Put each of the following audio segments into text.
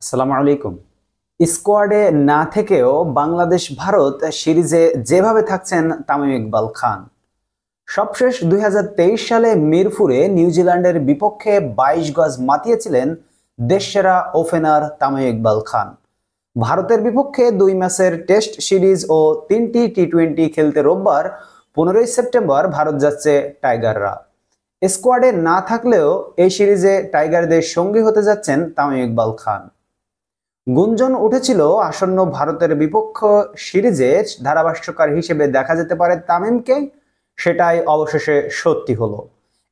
আসসালামু আলাইকুম। স্কোয়াডে না থেকেও বাংলাদেশ ভারত সিরিজে যেভাবে থাকছেন তামিম ইকবাল খান। সবশেষ ২০২৩ সালে মিরপুরে নিউজিল্যান্ডের বিপক্ষে ২২ গজ মাতিয়েছিলেন দেশসেরা ওপেনার তামিম ইকবাল খান। ভারতের বিপক্ষে ২ ম্যাচের টেস্ট সিরিজ ও ৩টি টি-২০ খেলতে রোববার ১৫ই সেপ্টেম্বর ভারত যাচ্ছে টাইগাররা। স্কোয়াডে না থাকলেও এই সিরিজে টাইগারদের সঙ্গী হতে যাচ্ছেন তামিম ইকবাল খান। গুঞ্জন উঠেছিল আসন্ন ভারতের বিপক্ষ সিরিজে ধারাভাষ্যকার হিসেবে দেখা যেতে পারে তামিমকে, সেটাই অবশেষে সত্যি হলো।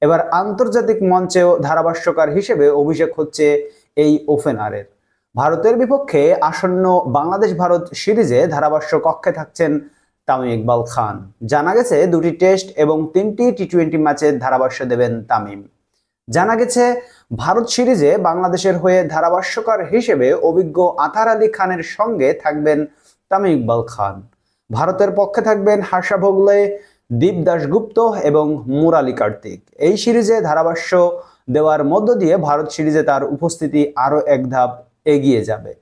এবার আন্তর্জাতিক মঞ্চেও ধারাভাষ্যকার হিসেবে অভিষেক হচ্ছে এই ওপেনারের। ভারতের বিপক্ষে আসন্ন বাংলাদেশ ভারত সিরিজে ধারাভাষ্য কক্ষে থাকছেন তামিম ইকবাল খান। জানা গেছে ২টি টেস্ট এবং ৩টি টি-২০ ম্যাচে ধারাভাষ্য দেবেন তামিম। জানা গেছে ভারত সিরিজে বাংলাদেশের হয়ে ধারাভাষ্যকার হিসেবে অভিজ্ঞ আতার আলী খানের সঙ্গে থাকবেন তামিম ইকবাল খান। ভারতের পক্ষে থাকবেন হার্ষা ভোগলে, দীপ দাশগুপ্ত এবং মুরালী কার্তিক। এই সিরিজে ধারাভাষ্য দেওয়ার মধ্য দিয়ে ভারত সিরিজে তার উপস্থিতি আরও এক ধাপ এগিয়ে যাবে।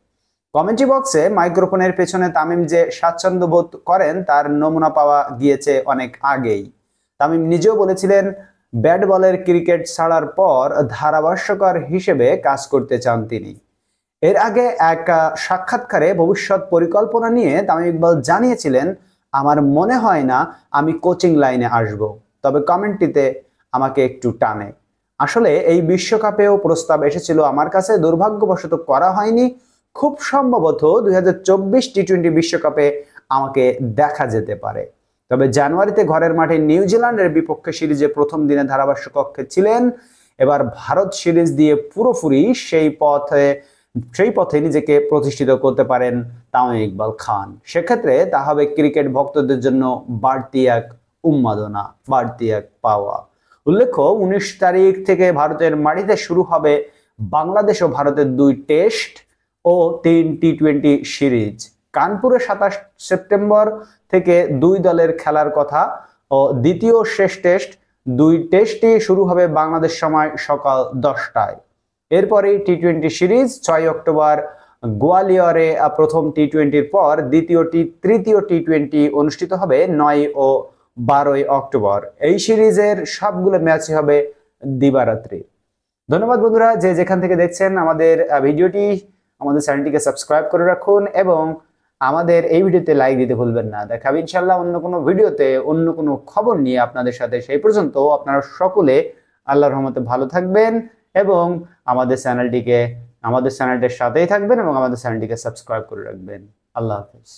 কমেন্ট্রি বক্সে মাইক্রোফোনের পেছনে তামিম যে স্বাচ্ছন্দ্য বোধ করেন তার নমুনা পাওয়া গিয়েছে অনেক আগেই। তামিম নিজেও বলেছিলেন ব্যাট বলের ক্রিকেট ছাড়ার পর ধারাভাষ্যকার হিসেবে কাজ করতে চান তিনি। এর আগে এক সাক্ষাৎকারে ভবিষ্যৎ পরিকল্পনা নিয়ে তামিম ইকবাল জানিয়েছিলেন, আমার মনে হয় না আমি কোচিং লাইনে আসব, তবে কমেন্ট্রিতে আমাকে একটু টানে। আসলে এই বিশ্বকাপেও প্রস্তাব এসেছিল আমার কাছে, দুর্ভাগ্যবশত করা হয়নি। খুব সম্ভবত ২০২৪ টি-২০ বিশ্বকাপে আমাকে দেখা যেতে পারে। তবে জানুয়ারিতে ঘরের মাঠে নিউজিল্যান্ডের বিপক্ষে সিরিজে প্রথম দিনে ধারাভাষ্য কক্ষে ছিলেন। এবার ভারত সিরিজ দিয়ে পুরোপুরি সেই পথে নিজেকে প্রতিষ্ঠিত করতে পারেন তামিম ইকবাল খান। সেক্ষেত্রে তা হবে ক্রিকেট ভক্তদের জন্য বাড়তি এক উন্মাদনা, বাড়তি এক পাওয়া। উল্লেখ্য, ১৯ তারিখ থেকে ভারতের মাটিতে শুরু হবে বাংলাদেশ ও ভারতের ২ টেস্ট ও ৩ টি-২০ সিরিজ। কানপুরে ২৭ সেপ্টেম্বর থেকে ২ দলের খেলার কথা ও দ্বিতীয় শেষ টেস্ট। ২ টেস্টই শুরু হবে বাংলাদেশ সময় সকাল ১০টায়। এরপরেই টি-২০ সিরিজ ৬ অক্টোবর গোয়ালিয়রে প্রথম টি-২০-র পর তৃতীয় টি-২০ অনুষ্ঠিত হবে ৯ ও ১২ অক্টোবর। এই সিরিজের সবগুলো ম্যাচই হবে দিবারাত্রি। ধন্যবাদ বন্ধুরা, যে যেখান থেকে দেখছেন আমাদের ভিডিওটি, আমাদের চ্যানেলটিকে সাবস্ক্রাইব করে রাখুন এবং আমাদের এই ভিডিওতে লাইক দিতে ভুলবেন না। দেখা হবে ইনশাআল্লাহ অন্য কোনো ভিডিওতে অন্য কোনো খবর নিয়ে আপনাদের সাথে। সেই পর্যন্ত আপনারা সকলে আল্লাহর রহমতে ভালো থাকবেন এবং আমাদের চ্যানেলটির সাথেই থাকবেন এবং আমাদের চ্যানেলটিকে সাবস্ক্রাইব করে রাখবেন। আল্লাহ হাফেজ।